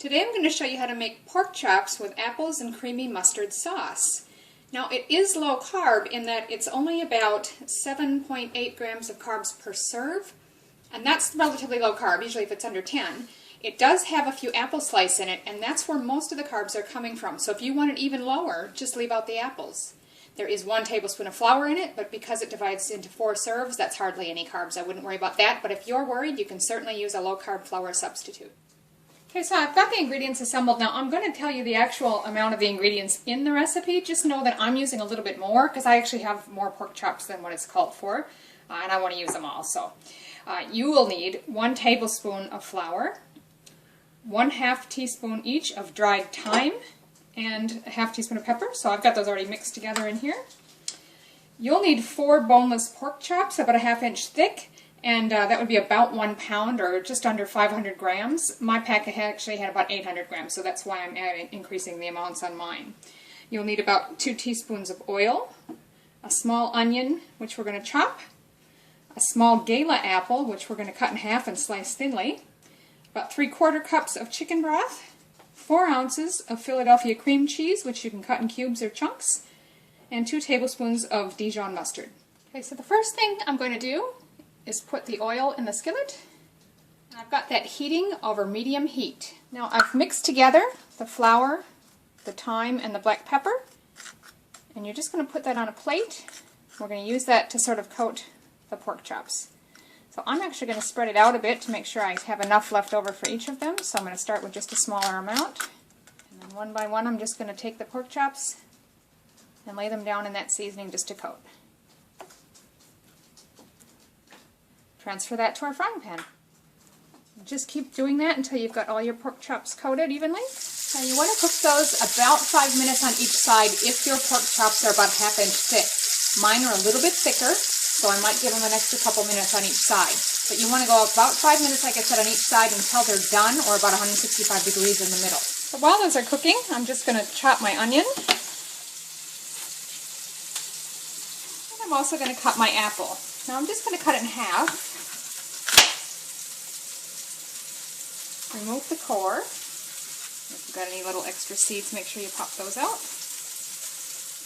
Today I'm going to show you how to make pork chops with apples and creamy mustard sauce. Now it is low carb in that it's only about 7.8 grams of carbs per serve, and that's relatively low carb, usually if it's under 10. It does have a few apple slices in it, and that's where most of the carbs are coming from. So if you want it even lower, just leave out the apples. There is 1 tablespoon of flour in it, but because it divides into 4 serves, that's hardly any carbs. I wouldn't worry about that, but if you're worried, you can certainly use a low-carb flour substitute. Okay, so I've got the ingredients assembled. Now I'm going to tell you the actual amount of the ingredients in the recipe. Just know that I'm using a little bit more because I actually have more pork chops than what it's called for, and I want to use them all. So you will need 1 tablespoon of flour, 1/2 teaspoon each of dried thyme, and a 1/2 teaspoon of pepper. So I've got those already mixed together in here. You'll need 4 boneless pork chops, about a 1/2 inch thick, and that would be about 1 pound or just under 500 grams. My packet actually had about 800 grams, so that's why I'm increasing the amounts on mine. You'll need about 2 teaspoons of oil, a small onion, which we're going to chop, a small gala apple, which we're going to cut in half and slice thinly, about 3/4 cups of chicken broth, 4 ounces of Philadelphia cream cheese, which you can cut in cubes or chunks, and 2 tablespoons of Dijon mustard. Okay, so the first thing I'm going to do is put the oil in the skillet. I've got that heating over medium heat. Now I've mixed together the flour, the thyme, and the black pepper, and you're just going to put that on a plate. We're going to use that to sort of coat the pork chops. So I'm actually going to spread it out a bit to make sure I have enough left over for each of them. So I'm going to start with just a smaller amount. And then one by one I'm just going to take the pork chops and lay them down in that seasoning just to coat. Transfer that to our frying pan. Just keep doing that until you've got all your pork chops coated evenly. And you want to cook those about 5 minutes on each side if your pork chops are about 1/2 inch thick. Mine are a little bit thicker, so I might give them an extra couple minutes on each side. But you want to go about 5 minutes, like I said, on each side until they're done, or about 165 degrees in the middle. So while those are cooking, I'm just going to chop my onion. And I'm also going to cut my apple. Now I'm just going to cut it in half. Remove the core. If you've got any little extra seeds, make sure you pop those out.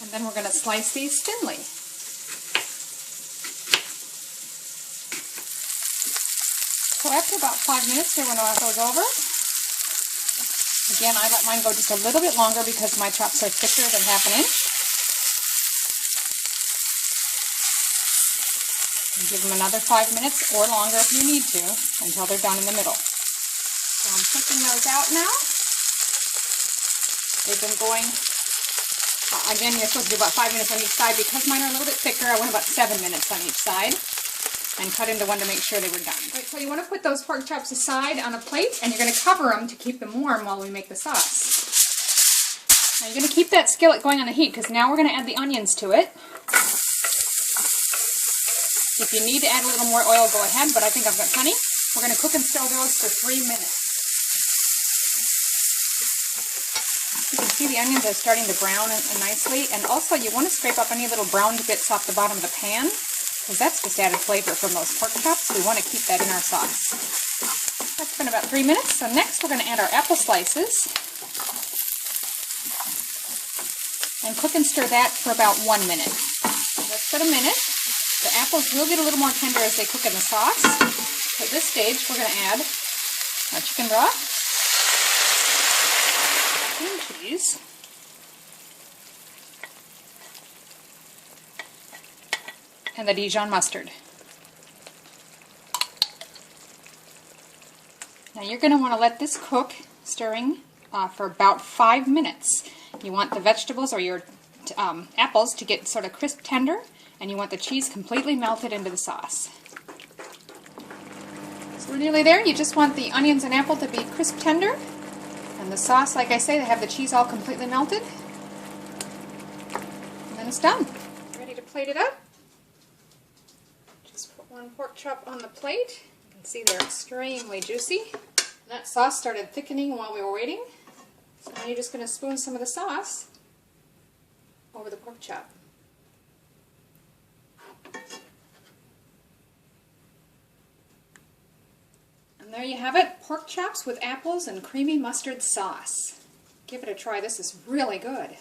And then we're going to slice these thinly. So after about 5 minutes, we're going to let those over. Again, I let mine go just a little bit longer because my chops are thicker than 1/2 inch. And give them another 5 minutes or longer if you need to until they're done in the middle. So I'm taking those out now. They've been going, again, you're supposed to do about 5 minutes on each side. Because mine are a little bit thicker, I went about 7 minutes on each side and cut into one to make sure they were done. Right, so you want to put those pork chops aside on a plate, and you're going to cover them to keep them warm while we make the sauce. Now you're going to keep that skillet going on the heat because now we're going to add the onions to it. If you need to add a little more oil, go ahead, but I think I've got plenty. We're going to cook and stir those for 3 minutes. You can see the onions are starting to brown nicely, and also you want to scrape up any little browned bits off the bottom of the pan, because that's just added flavor from those pork chops. We want to keep that in our sauce. That's been about 3 minutes. So next we're going to add our apple slices and cook and stir that for about 1 minute. So that's been a minute. The apples will get a little more tender as they cook in the sauce. At this stage, we're going to add our chicken broth, cream cheese, and the Dijon mustard. Now you're going to want to let this cook, stirring, for about 5 minutes. You want the vegetables or your apples to get sort of crisp tender, and you want the cheese completely melted into the sauce. So we're nearly there. You just want the onions and apple to be crisp tender, and the sauce, like I say, they have the cheese all completely melted. And then it's done. Ready to plate it up? Just put 1 pork chop on the plate. You can see they're extremely juicy. And that sauce started thickening while we were waiting. So now you're just going to spoon some of the sauce over the pork chop. And And there you have it, pork chops with apples and creamy mustard sauce. Give it a try, this is really good.